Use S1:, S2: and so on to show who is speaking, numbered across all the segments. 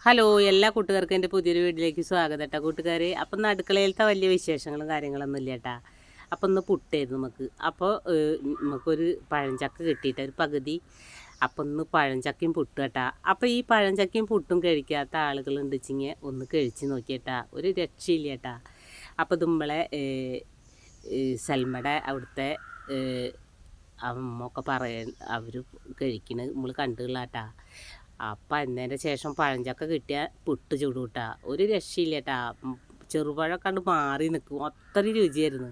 S1: Hello, എല്ലാ കൂട്ടുകാർക്കും എൻ്റെ പുതിയൊരു വീട്ടിലേക്ക് സ്വാഗതം കേട്ടോ കൂട്ടുകാരെ. അപ്പം ഇന്ന് അടുക്കളയിലത്തെ വലിയ വിശേഷങ്ങളും കാര്യങ്ങളൊന്നും ഇല്ല കേട്ടാ. അപ്പം ഇന്ന് പുട്ടായിരുന്നു നമുക്ക്. അപ്പോൾ നമുക്കൊരു പഴഞ്ചക്ക കിട്ടിയിട്ട് ഒരു പകുതി. അപ്പം ഇന്ന് പഴഞ്ചക്കയും പുട്ടും കേട്ടാ. അപ്പോൾ ഈ പഴഞ്ചക്കയും പുട്ടും കഴിക്കാത്ത ആളുകളുണ്ട് വെച്ചിങ്ങനെ ഒന്ന് കഴിച്ച് നോക്കിയേട്ടാ, ഒരു രക്ഷയില്ല കേട്ടാ. അപ്പോൾ നമ്മളെ സൽമയുടെ അവിടുത്തെ അമ്മൊക്കെ അവർ കഴിക്കണത് നമ്മൾ കണ്ടുള്ള കേട്ടാ. അപ്പം അതിൻ്റെ ശേഷം പഴഞ്ചക്ക കിട്ടിയ പുട്ട് ചുടുകൂട്ടാ, ഒരു രക്ഷയില്ല കേട്ടാ. ചെറുപഴം കണ്ട് മാറി നിൽക്കും, അത്രയും രുചിയായിരുന്നു.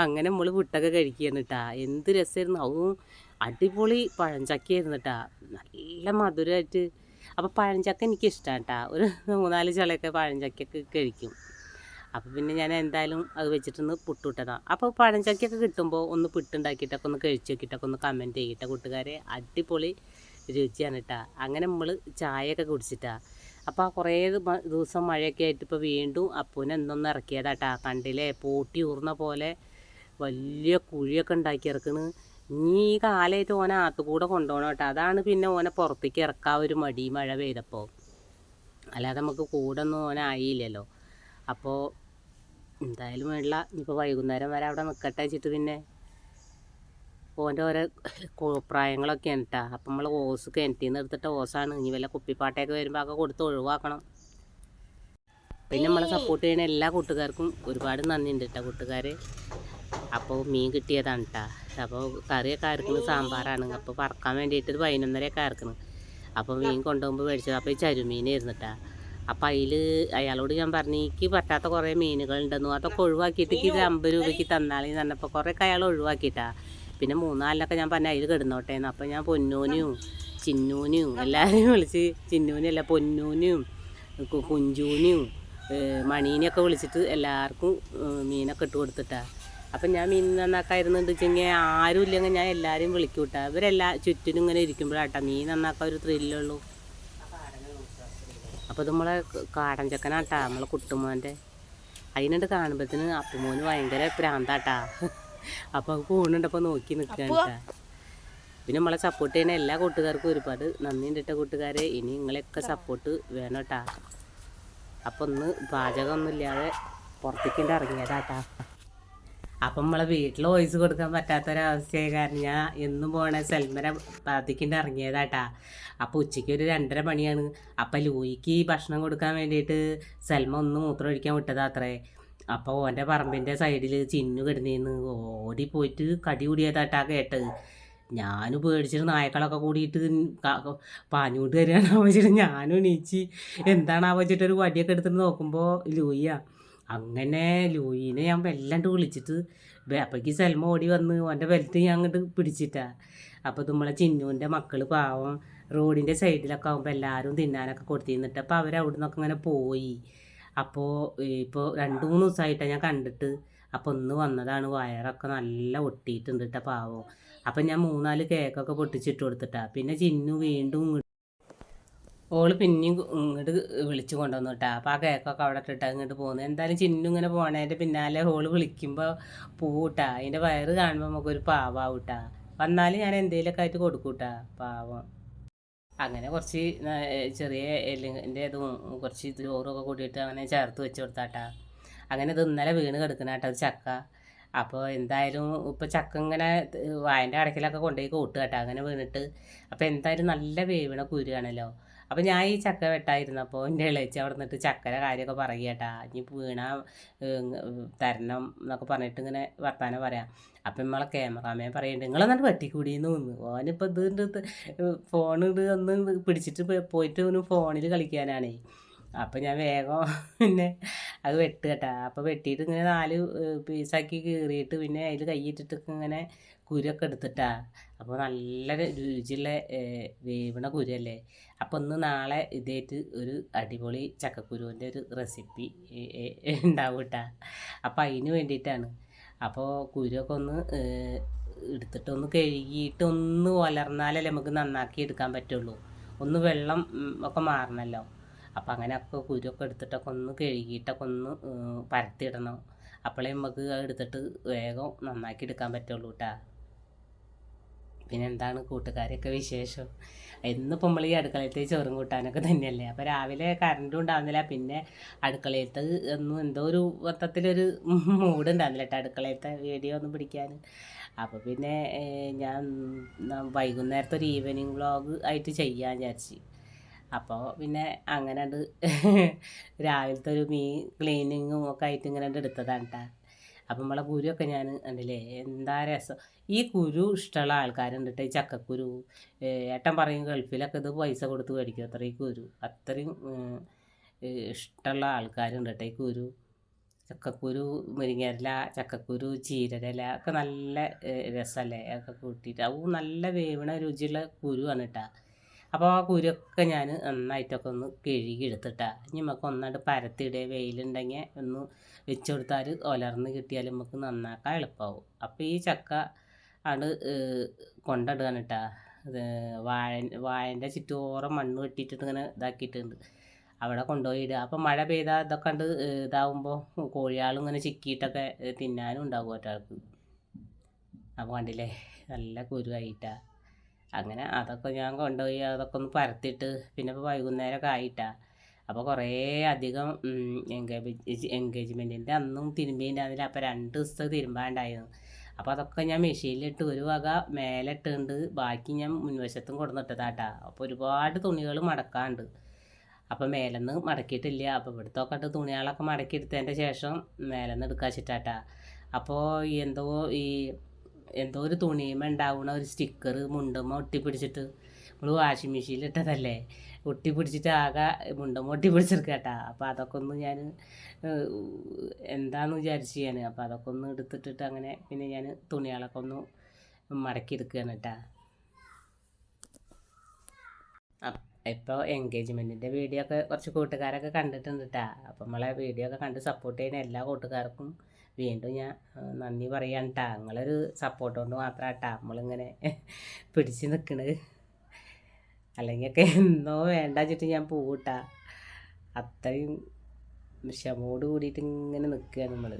S1: അങ്ങനെ നമ്മൾ പുട്ടൊക്കെ കഴിക്കുകയാണ് കേട്ടാ. എന്ത് രസമായിരുന്നു, അതും അടിപൊളി പഴഞ്ചക്കയായിരുന്നു കേട്ടാ, നല്ല മധുരമായിട്ട്. അപ്പോൾ പഴഞ്ചക്ക എനിക്കിഷ്ടമാണ് കേട്ടാ, ഒരു 3-4 ചിലയൊക്കെ പഴഞ്ചക്കയൊക്കെ കഴിക്കും. അപ്പോൾ പിന്നെ ഞാൻ എന്തായാലും അത് വെച്ചിട്ടൊന്ന് പുട്ടുവിട്ടതാണ്. അപ്പോൾ പഴഞ്ചക്കയൊക്കെ കിട്ടുമ്പോൾ ഒന്ന് പുട്ടുണ്ടാക്കിയിട്ടൊക്കെ ഒന്ന് കഴിച്ച് നോക്കിയിട്ടൊക്കെ ഒന്ന് കമൻറ്റ് ചെയ്യട്ടെ കൂട്ടുകാരെ. അടിപൊളി രുചിയാണ് കേട്ടോ. അങ്ങനെ നമ്മൾ ചായയൊക്കെ കുടിച്ചിട്ടാ. അപ്പോൾ ആ കുറേ ദിവസം മഴയൊക്കെ ആയിട്ട് ഇപ്പോൾ വീണ്ടും അപ്പൂനെ എന്നൊന്ന് ഇറക്കിയതാട്ടാ. കണ്ടില്ലേ, പോട്ടി ഊർന്ന പോലെ വലിയ കുഴിയൊക്കെ ഉണ്ടാക്കി ഇറക്കണ്. ഇനി ഈ കാലമായിട്ട് ഓനെ ആത്തുകൂടെ കൊണ്ടുപോകണം കേട്ടോ. അതാണ് പിന്നെ ഓനെ പുറത്തേക്ക് ഇറക്കാൻ ഒരു മടി, മഴ പെയ്തപ്പോൾ. അല്ലാതെ നമുക്ക് കൂടെ ഒന്നും ഓനായില്ലല്ലോ. അപ്പോൾ എന്തായാലും വേണ്ട, ഇനിയിപ്പോൾ വൈകുന്നേരം വരെ അവിടെ നിൽക്കട്ടെ വെച്ചിട്ട് പിന്നെ ഓൻ്റെ ഓരോ പ്രായങ്ങളൊക്കെയാണ് കേട്ടോ. അപ്പം നമ്മൾ ഓസ് കിണറ്റിൽ നിന്ന് എടുത്തിട്ട ഓസാണ്. ഇനി വല്ല കുപ്പിപ്പാട്ടയൊക്കെ വരുമ്പോൾ ഒക്കെ കൊടുത്ത് ഒഴിവാക്കണം. പിന്നെ നമ്മളെ സപ്പോർട്ട് ചെയ്യുന്ന എല്ലാ കൂട്ടുകാർക്കും ഒരുപാട് നന്ദിയുണ്ട് കേട്ടോ കൂട്ടുകാർ. അപ്പോൾ മീൻ കിട്ടിയതാണ് കേട്ടോ. അപ്പോൾ കറിയൊക്കെ അരക്കുന്നത് സാമ്പാറാണ്. അപ്പോൾ പറക്കാൻ വേണ്ടിയിട്ട് ഒരു 11:30 അരക്കുന്നത്. അപ്പോൾ മീൻ കൊണ്ടുപോകുമ്പോൾ മേടിച്ചത്. അപ്പോൾ ഈ ചരുമീനായിരുന്നു കേട്ടോ. അപ്പോൾ അയാളോട് ഞാൻ പറഞ്ഞു, എനിക്ക് പറ്റാത്ത കുറേ മീനുകളുണ്ടെന്നു, അതൊക്കെ ഒഴിവാക്കിയിട്ട് ഇത് 50 രൂപയ്ക്ക് തന്നാളെന്ന് പറഞ്ഞപ്പോൾ കുറേയൊക്കെ അയാൾ ഒഴിവാക്കിയിട്ടാ. പിന്നെ 3-4 ഞാൻ പറഞ്ഞ അതിൽ കിടന്നോട്ടേന്ന്. അപ്പോൾ ഞാൻ പൊന്നൂനും ചിന്നൂനും എല്ലാവരെയും വിളിച്ച്, ചിന്നൂനല്ല പൊന്നൂനും കുഞ്ചൂനും മണീനെയൊക്കെ വിളിച്ചിട്ട് എല്ലാവർക്കും മീനൊക്കെ ഇട്ട് കൊടുത്തിട്ടാണ്. അപ്പം ഞാൻ മീൻ നന്നാക്കായിരുന്നുണ്ട് വെച്ചെങ്കിൽ ആരും ഇല്ലെങ്കിൽ ഞാൻ എല്ലാവരെയും വിളിക്കും കേട്ടോ. ചുറ്റിനും ഇങ്ങനെ ഇരിക്കുമ്പോഴാട്ടാ മീൻ നന്നാക്കാൻ ഒരു ത്രില്ലുള്ളൂ. അപ്പോൾ ഇത് നമ്മളെ കാടൻ ചക്കനാട്ടാ, നമ്മളെ കുട്ടുമോൻ്റെ. അതിനുണ്ട് കാണുമ്പോഴത്തേന് അപ്പുമോന് ഭയങ്കര പ്രാന്താട്ടാ. അപ്പോൾ അത് പോകുന്നുണ്ടപ്പോൾ നോക്കി നിൽക്കുകയാണ് കേട്ടോ. പിന്നെ നമ്മളെ സപ്പോർട്ട് ചെയ്യുന്ന എല്ലാ കൂട്ടുകാർക്കും ഒരുപാട് നന്ദിയുണ്ട് കേട്ടോ കൂട്ടുകാരെ. ഇനി നിങ്ങളെയൊക്കെ സപ്പോർട്ട് വേണം കേട്ടോ. അപ്പോൾ ഒന്ന് പാചകമൊന്നും ഇല്ലാതെ പുറത്തേക്ക് ഇറങ്ങിയതാട്ടാ. അപ്പം നമ്മളെ വീട്ടിൽ വോയിസ് കൊടുക്കാൻ പറ്റാത്തൊരവസ്ഥയായ കാരണം ഞാൻ എന്നും പോകണ സൽമര പാത്തിക്കിൻ്റെ ഇറങ്ങിയതാട്ടാ. അപ്പോൾ ഉച്ചയ്ക്ക് ഒരു 2:30 മണിയാണ്. അപ്പം ലൂയിക്ക് ഭക്ഷണം കൊടുക്കാൻ വേണ്ടിയിട്ട് സൽമ ഒന്ന് മൂത്രം ഒഴിക്കാൻ വിട്ടതാത്രേ. അപ്പോൾ ഓൻ്റെ പറമ്പിൻ്റെ സൈഡിൽ ചിന്നു കിടന്നിന്ന് ഓടിപ്പോയിട്ട് കടി കൂടിയതാട്ടാ കേട്ടത്. ഞാൻ പേടിച്ചിട്ട് നായക്കളൊക്കെ കൂടിയിട്ട് പാഞ്ഞുകൊണ്ട് വരികയാണ് ആവശ്യം. ഞാനും എണീച്ച് എന്താണ് ആവശ്യമായിട്ടൊരു വടിയൊക്കെ എടുത്തിട്ട് നോക്കുമ്പോൾ ലൂയിയാ. അങ്ങനെ ലൂയിനെ ഞാൻ വല്ലാണ്ട് വിളിച്ചിട്ട് അപ്പോഴേക്ക് സൽമ ഓടി വന്ന് ഓൻ്റെ ബെൽറ്റ് ഞാൻ അങ്ങോട്ട് പിടിച്ചിട്ടാ. അപ്പോൾ നമ്മളെ ചിന്നുവിൻ്റെ മക്കൾ പാവം റോഡിൻ്റെ സൈഡിലൊക്കെ ആകുമ്പോൾ എല്ലാവരും തിന്നാനൊക്കെ കൊടുത്തിരുന്നിട്ട് അപ്പോൾ അവരവിടെ നിന്നൊക്കെ ഇങ്ങനെ പോയി. അപ്പോൾ ഇപ്പോൾ 2-3 ദിവസമായിട്ടാണ് ഞാൻ കണ്ടിട്ട്. അപ്പോൾ ഒന്ന് വന്നതാണ്, വയറൊക്കെ നല്ല ഒട്ടിയിട്ടുണ്ട് കേട്ടോ പാവം. അപ്പം ഞാൻ 3-4 കേക്കൊക്കെ പൊട്ടിച്ചിട്ട് കൊടുത്തിട്ടാ. പിന്നെ ചിന്നു വീണ്ടും ഓള് പിന്നെയും ഇങ്ങോട്ട് വിളിച്ചു കൊണ്ടുവന്നു കേട്ടോ. അപ്പോൾ ആ കേക്കൊക്കെ അവിടെ ഇട്ടിട്ടാ ഇങ്ങോട്ട് പോകുന്നത്. എന്തായാലും ചിന്നു ഇങ്ങനെ പോണേൻ്റെ പിന്നാലെ ഓള് വിളിക്കുമ്പോൾ പോവൂട്ടാ. അതിൻ്റെ വയറ് കാണുമ്പോൾ നമുക്കൊരു പാവാവൂട്ടാ. വന്നാലും ഞാൻ എന്തെങ്കിലുമൊക്കെ ആയിട്ട് കൊടുക്കൂട്ടാ പാവം. അങ്ങനെ കുറച്ച് ചെറിയ എല്ലിൻ്റെ ഇതും കുറച്ച് ചോറൊക്കെ കൂട്ടിയിട്ട് അങ്ങനെ ചേർത്ത് വെച്ച് കൊടുത്താട്ടാ. അങ്ങനെ ഇത് ഇന്നലെ വീണ് കിടക്കണാട്ടോ ചക്ക. അപ്പോൾ എന്തായാലും ഇപ്പോൾ ചക്ക ഇങ്ങനെ വായൻ്റെ അടക്കിലൊക്കെ കൊണ്ടുപോയി കൂട്ടുക കേട്ടോ. അങ്ങനെ വീണിട്ട് അപ്പോൾ എന്തായാലും നല്ല വേവണ കുരുവാണല്ലോ. അപ്പോൾ ഞാൻ ഈ ചക്ക വെട്ടായിരുന്നപ്പോൾ എൻ്റെ ഇളയിച്ച് അവിടെ നിന്നിട്ട് ചക്കര കാര്യമൊക്കെ പറയുക കേട്ടാ. ഇനി വീണ തരണം എന്നൊക്കെ പറഞ്ഞിട്ട് ഇങ്ങനെ വർത്താനം പറയാം. അപ്പം നമ്മളെ ക്യാമറാമാൻ പറയുന്നുണ്ട്, നിങ്ങളെന്നിട്ട് വെട്ടിക്കൂടിയെന്ന് തോന്നുന്നു. ഓനിപ്പോൾ ഇത് ഫോൺ ഒന്ന് പിടിച്ചിട്ട് പോയിട്ട് ഓന് ഫോണിൽ കളിക്കാനാണേ. അപ്പം ഞാൻ വേഗം പിന്നെ അത് വെട്ട് കേട്ടാ. അപ്പോൾ വെട്ടിയിട്ട് ഇങ്ങനെ 4 പീസാക്കി കീറിയിട്ട് പിന്നെ അതിൽ കൈയിട്ടിട്ടൊക്കെ ഇങ്ങനെ കുരുവൊക്കെ എടുത്തിട്ടാ. അപ്പോൾ നല്ല രുചിയുള്ള വേവണ കുരുവല്ലേ. അപ്പോൾ ഒന്ന് നാളെ ഇതായിട്ട് ഒരു അടിപൊളി ചക്കക്കുരുവിൻ്റെ ഒരു റെസിപ്പി ഉണ്ടാവും കേട്ടാ. അപ്പോൾ അതിന് വേണ്ടിയിട്ടാണ്. അപ്പോൾ കുരുവൊക്കെ ഒന്ന് എടുത്തിട്ടൊന്ന് കഴുകിയിട്ട് ഒന്ന് വളർന്നാലല്ലേ നമുക്ക് നന്നാക്കി എടുക്കാൻ പറ്റുള്ളൂ. ഒന്ന് വെള്ളം ഒക്കെ മാറണമല്ലോ. അപ്പം അങ്ങനെയൊക്കെ കുരുവൊക്കെ എടുത്തിട്ടൊക്കെ ഒന്ന് കഴുകിയിട്ടൊക്കെ ഒന്ന് പരത്തിയിടണം. അപ്പോഴേ നമുക്ക് അത് എടുത്തിട്ട് വേഗം നന്നാക്കി എടുക്കാൻ പറ്റുള്ളൂ കേട്ടോ. പിന്നെ എന്താണ് കൂട്ടുകാരൊക്കെ വിശേഷം? ഇന്നിപ്പോൾ നമ്മൾ ഈ അടുക്കളയത്തെ ചോറും കൂട്ടാനൊക്കെ തന്നെയല്ലേ. അപ്പോൾ രാവിലെ കറണ്ടും ഉണ്ടാകുന്നില്ല. പിന്നെ അടുക്കളയത്ത് ഒന്നും എന്തോ ഒരു മൊത്തത്തിലൊരു മൂഡ് ഉണ്ടാകുന്നില്ല കേട്ടോ അടുക്കളയത്തെ വീഡിയോ ഒന്നും പിടിക്കാൻ. അപ്പോൾ പിന്നെ ഞാൻ വൈകുന്നേരത്തെ ഒരു ഈവനിങ് വ്ളോഗ് ആയിട്ട് ചെയ്യാൻ വിചാരിച്ച്. അപ്പോൾ പിന്നെ അങ്ങനെ രാവിലത്തെ ഒരു ക്ലീനിങ്ങും ഒക്കെ ആയിട്ട് ഇങ്ങനെ എടുത്തതാണ് കേട്ടോ. അപ്പം നമ്മളെ കുരുവൊക്കെ ഞാൻ കണ്ടില്ലേ എന്താ രസം. ഈ കുരു ഇഷ്ടമുള്ള ആൾക്കാരുണ്ട് കേട്ടോ. ഈ ചക്കക്കുരു ഏട്ടൻ പറയും ഗൾഫിലൊക്കെ ഇത് പൈസ കൊടുത്ത് മേടിക്കും അത്ര ഈ കുരു. അത്രയും ഇഷ്ടമുള്ള ആൾക്കാരുണ്ട് കേട്ടോ ഈ കുരു. ചക്കക്കുരു, മുരിങ്ങയില, ചക്കക്കുരു, ചീരയില ഒക്കെ നല്ല രസമല്ലേ ഒക്കെ കൂട്ടിയിട്ട്. അതും നല്ല വേവണ രുചിയുള്ള കുരുവാണ് കേട്ടോ. അപ്പോൾ ആ കുരുവൊക്കെ ഞാൻ നന്നായിട്ടൊക്കെ ഒന്ന് കഴുകി എടുത്തിട്ടാ. ഇനി നമുക്ക് ഒന്നാണ്ട് പരത്തിയിടുക, വെയിലുണ്ടെങ്കിൽ ഒന്ന് വെച്ച് കൊടുത്താൽ ഒലർന്ന് കിട്ടിയാൽ നമുക്ക് നന്നാക്കാൻ എളുപ്പമാവും. അപ്പോൾ ഈ ചക്ക ആണ് കൊണ്ടിടുകയാണ് കേട്ടോ. വാഴൻ്റെ ചുറ്റോറം മണ്ണ് വെട്ടിയിട്ടിട്ട് ഇങ്ങനെ ഇതാക്കിയിട്ടുണ്ട്. അവിടെ കൊണ്ടുപോയി ഇടുക. അപ്പോൾ മഴ പെയ്താൽ ഇതൊക്കെ കണ്ട് ഇതാവുമ്പോൾ കോഴിയാളും ഇങ്ങനെ ചിക്കിയിട്ടൊക്കെ തിന്നാനും ഉണ്ടാവും ഒരാൾക്ക്. അപ്പോൾ കണ്ടില്ലേ നല്ല കുരുവായിട്ടാണ്. അങ്ങനെ അതൊക്കെ ഞാൻ കൊണ്ടുപോയി അതൊക്കെ ഒന്ന് പരത്തിയിട്ട് പിന്നെ ഇപ്പോൾ വൈകുന്നേരമൊക്കെ ആയിട്ടാണ്. അപ്പോൾ കുറേ അധികം എൻഗേജ്മെൻറ്റിൻ്റെ അന്നും തിരുമ്പിയിട്ടുണ്ടായിരുന്നില്ല. അപ്പോൾ 2 ദിവസത്തെ തിരുമ്പാണ്ടായിരുന്നു. അപ്പോൾ അതൊക്കെ ഞാൻ മെഷീനിലിട്ട് ഒരു വക മേലെ ഇട്ടുണ്ട്, ബാക്കി ഞാൻ മുൻവശത്തും കൊടുന്നിട്ടതാട്ടാ. അപ്പോൾ ഒരുപാട് തുണികൾ മടക്കാനുണ്ട്. അപ്പോൾ മേലെന്ന് മടക്കിയിട്ടില്ല. അപ്പോൾ ഇവിടുത്തെ തുണികളൊക്കെ മടക്കിയെടുത്തതിൻ്റെ ശേഷം മേലെന്ന് എടുക്കാൻ വെച്ചിട്ടാട്ടാ. അപ്പോൾ എന്തോ ഒരു തുണിയുമ്പോൾ ഉണ്ടാവുന്ന ഒരു സ്റ്റിക്കർ മുണ്ടുമ്പോൾ ഒട്ടിപ്പിടിച്ചിട്ട് നമ്മൾ വാഷിംഗ് മെഷീനിൽ ഇട്ടതല്ലേ, ഒട്ടിപ്പിടിച്ചിട്ട് ആകെ മുണ്ടുമ്പോൾ ഒട്ടിപ്പിടിച്ചെടുക്കുക കേട്ടോ. അപ്പോൾ അതൊക്കെ ഒന്ന് ഞാൻ എന്താണെന്ന് വിചാരിച്ച് ഞാൻ അപ്പോൾ അതൊക്കെ ഒന്ന് എടുത്തിട്ടിട്ട് അങ്ങനെ പിന്നെ ഞാൻ തുണികളൊക്കെ ഒന്ന് മടക്കിയെടുക്കുകയാണ് കേട്ടോ. ഇപ്പോൾ എൻഗേജ്മെൻറ്റിൻ്റെ വീഡിയോ ഒക്കെ കുറച്ച് കൂട്ടുകാരൊക്കെ കണ്ടിട്ടുണ്ട് കേട്ടോ. അപ്പം നമ്മളെ വീഡിയോ ഒക്കെ കണ്ട് സപ്പോർട്ട് ചെയ്യുന്ന എല്ലാ കൂട്ടുകാർക്കും വീണ്ടും ഞാൻ നന്ദി പറയാൻ കേട്ടോ. നിങ്ങളൊരു സപ്പോർട്ട് കൊണ്ട് മാത്രമാണ് കേട്ടോ നമ്മളിങ്ങനെ പിടിച്ച് നിൽക്കണത്. അല്ലെങ്കിൽ ഒക്കെ എന്നോ വേണ്ട വെച്ചിട്ട് ഞാൻ പോകട്ടാ. അത്രയും ക്ഷമോട് കൂടിയിട്ട് ഇങ്ങനെ നിൽക്കുകയാണ് നമ്മൾ.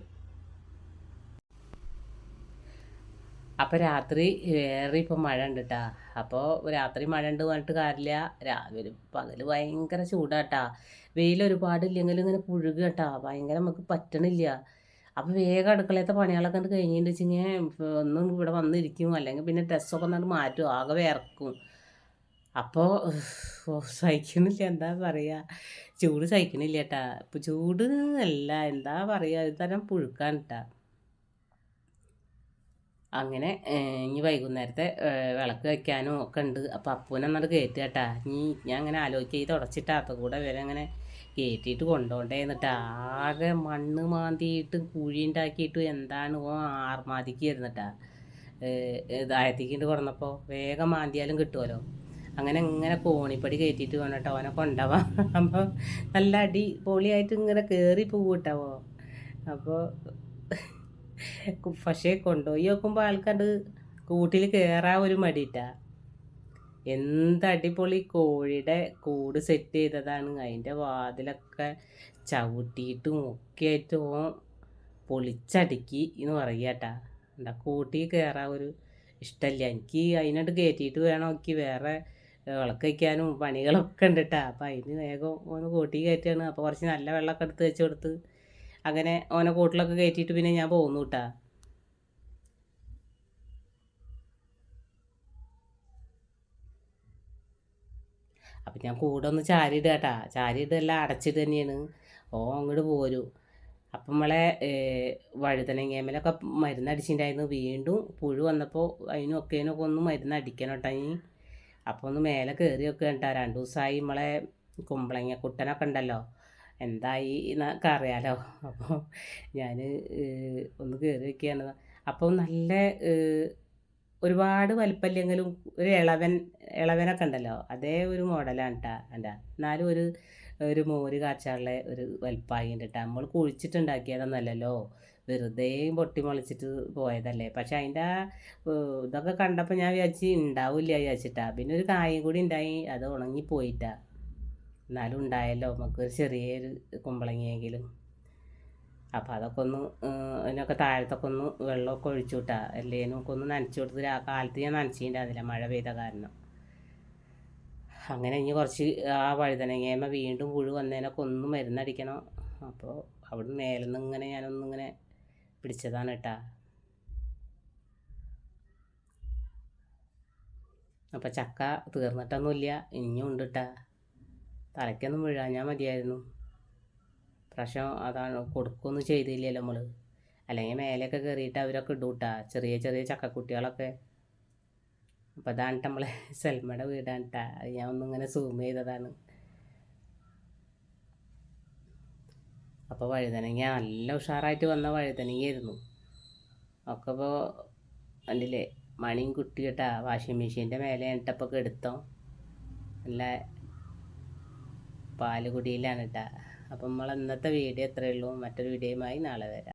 S1: അപ്പോൾ രാത്രി വേറെ ഇപ്പോൾ മഴ ഉണ്ട് കേട്ടോ. അപ്പോൾ രാത്രി മഴ ഉണ്ട് പറഞ്ഞിട്ട് കാര്യമില്ല. രാവിലെ പകൽ ഭയങ്കര ചൂടാട്ടാ. വെയിൽ ഒരുപാടില്ലെങ്കിലും ഇങ്ങനെ പുഴുക കേട്ടോ. ഭയങ്കര നമുക്ക് പറ്റണില്ല. അപ്പോൾ വേഗം അടുക്കളയത്തെ പണികളൊക്കെ കണ്ട് കഴിഞ്ഞിട്ട് വെച്ചിങ്ങനെ ഒന്നും ഇവിടെ വന്നിരിക്കും. അല്ലെങ്കിൽ പിന്നെ ഡ്രസ്സൊക്കെ ഒന്നാണ്ട് മാറ്റും, ആകെ വിയർക്കും. അപ്പോൾ സഹിക്കണില്ല, എന്താ പറയുക, ചൂട് സഹിക്കണില്ല കേട്ടാ. ഇപ്പോൾ ചൂട് അല്ല, എന്താ പറയുക, ഒരു തരം പുഴുക്കാണ് കേട്ടാ. അങ്ങനെ ഇനി വൈകുന്നേരത്തെ വിളക്ക് വയ്ക്കാനും ഒക്കെ ഉണ്ട്. അപ്പോൾ അപ്പൂനെന്നത് കയറ്റുക കേട്ടാ. ഇനി ഞാൻ അങ്ങനെ ആലോചിക്കുക, ഈ തുടച്ചിട്ടാത്ത കൂടെ വരെ അങ്ങനെ കയറ്റിയിട്ട് കൊണ്ടുപോണ്ടേ എന്നിട്ട് ആകെ മണ്ണ് മാന്തിയിട്ട് കുഴി ഉണ്ടാക്കിയിട്ട് എന്താണ് ആർമാതിക്ക് ഇരുന്നിട്ടാ താഴത്തേക്കിട്ട് കൊണ്ടുവന്നപ്പോൾ വേഗം മാന്തിയാലും കിട്ടുമല്ലോ. അങ്ങനെ ഇങ്ങനെ കോണിപ്പടി കയറ്റിയിട്ട് വേണം കേട്ടോ അവനെ കൊണ്ടുപോവാൻ. അപ്പോൾ നല്ല അടി പൊളിയായിട്ട് ഇങ്ങനെ കയറി പോകൂട്ടാവോ. അപ്പോൾ പക്ഷേ കൊണ്ടുപോയി നോക്കുമ്പോൾ ആൾക്കത് കൂട്ടിൽ കയറാൻ ഒരു മടിയിട്ടാ. എന്തടിപൊളി കോഴിയുടെ കൂട് സെറ്റ് ചെയ്തതാണ്. അതിൻ്റെ വാതിലൊക്കെ ചവിട്ടിയിട്ടും ഒക്കെ ആയിട്ട് പൊളിച്ചടുക്കി എന്ന് പറയാട്ടാ. എന്താ കൂട്ടി കയറാൻ ഒരു ഇഷ്ടമല്ല എനിക്ക്. അതിനോട്ട് കയറ്റിയിട്ട് വേണം എനിക്ക് വേറെ വിളക്ക് വയ്ക്കാനും പണികളൊക്കെ ഉണ്ട് കേട്ടോ. അപ്പം അതിന് വേഗം ഓന് കൂട്ടി കയറ്റുകയാണ്. അപ്പോൾ കുറച്ച് നല്ല വെള്ളമൊക്കെ എടുത്ത് വെച്ച് കൊടുത്ത് അങ്ങനെ ഓനെ കൂട്ടിലൊക്കെ കയറ്റിയിട്ട് പിന്നെ ഞാൻ പോന്നു കേട്ടാ. അപ്പം ഞാൻ കൂടെ ഒന്ന് ചാരിയിടുക കേട്ടാ. ചാരിയിടെല്ലാം അടച്ചിട്ട് തന്നെയാണ്. അങ്ങോട്ട് പോരും. അപ്പം നമ്മളെ വഴുതനങ്ങേമലൊക്കെ മരുന്നടിച്ചിട്ടുണ്ടായിരുന്നു. വീണ്ടും പുഴു വന്നപ്പോൾ അതിനൊക്കെ ഒന്ന് മരുന്നടിക്കണം കേട്ടോ ഇനി. അപ്പോൾ ഒന്ന് മേലെ കയറി വെക്കുക കേട്ടോ. 2 ദിവസമായി നമ്മളെ കുമ്പളങ്ങ കുട്ടനൊക്കെ ഉണ്ടല്ലോ, എന്തായി എന്നൊക്കെ അറിയാലോ. അപ്പോൾ ഞാൻ ഒന്ന് കയറി വയ്ക്കുകയാണ്. അപ്പോൾ നല്ല ഒരുപാട് വലിപ്പമില്ലെങ്കിലും ഒരു ഇളവനൊക്കെ ഉണ്ടല്ലോ, അതേ ഒരു മോഡലാണ് കേട്ടോ. എന്നാലും ഒരു മോര് കാച്ചാനുള്ള ഒരു വലിപ്പമായിട്ടുണ്ട് കേട്ടോ. നമ്മൾ കുഴിച്ചിട്ടുണ്ടാക്കിയതൊന്നല്ലല്ലോ, വെറുതെ പൊട്ടി മുളച്ചിട്ട് പോയതല്ലേ. പക്ഷെ അതിൻ്റെ ഇതൊക്കെ കണ്ടപ്പോൾ ഞാൻ വിചാരിച്ച് ഉണ്ടാവില്ല വിചാരിച്ചിട്ടാ. പിന്നെ ഒരു കായും കൂടി ഉണ്ടായി, അത് ഉണങ്ങിപ്പോയിട്ടാ. എന്നാലും ഉണ്ടായല്ലോ നമുക്കൊരു ചെറിയൊരു കുമ്പളങ്ങിയെങ്കിലും. അപ്പോൾ അതൊക്കെ ഒന്ന് അതിനൊക്കെ താഴത്തൊക്കെ ഒന്ന് വെള്ളമൊക്കെ ഒഴിച്ചു വിട്ടാ എല്ലേനും ഒക്കെ ഒന്ന് നനച്ചു കൊടുത്ത് ആ കാലത്ത് ഞാൻ നനച്ചിട്ടുണ്ടായിരുന്നില്ല മഴ പെയ്ത കാരണം. അങ്ങനെ ഇനി കുറച്ച് ആ വഴുതനങ്ങേമ്മ വീണ്ടും പുഴു വന്നതിനൊക്കെ ഒന്ന് മരുന്നടിക്കണം. അപ്പോൾ അവിടെ മേലെ നിന്ന് ഇങ്ങനെ ഞാനൊന്നിങ്ങനെ പിടിച്ചതാണ് കേട്ടാ. അപ്പോൾ ചക്ക തീർന്നിട്ടൊന്നുമില്ല, ഇനിയും ഉണ്ട് കേട്ടാ. തലയ്ക്കൊന്നും വീഴാഞ്ഞാൽ മതിയായിരുന്നു. പ്രാവശ്യം അതാണ് കൊടുക്കുകയൊന്നും ചെയ്തില്ലല്ലോ നമ്മൾ. അല്ലെങ്കിൽ മേലെയൊക്കെ കയറിയിട്ട് അവരൊക്കെ ഇടും കേട്ടാ, ചെറിയ ചെറിയ ചക്കക്കുട്ടികളൊക്കെ. അപ്പോൾ അതാണ് നമ്മളെ സെൽമയുടെ വീടാണ് കേട്ടാ. അത് ഞാൻ ഒന്നിങ്ങനെ സൂം ചെയ്തതാണ്. അപ്പോൾ വഴുതനങ്ങ നല്ല ഉഷാറായിട്ട് വന്ന വഴുതനങ്ങയായിരുന്നു. ഒക്കെ ഇപ്പോൾ കണ്ടില്ലേ മണിയും കുട്ടി കേട്ടാ. വാഷിംഗ് മെഷീൻ്റെ മേലെ ഇട്ടപ്പോൾ എടുത്തോ നല്ല പാലുകുടിയിലാണ് കേട്ടാ. അപ്പം നമ്മൾ ഇന്നത്തെ വീഡിയോ എത്രയേ ഉള്ളൂ. മറ്റൊരു വീഡിയോയുമായി നാളെ വരാം.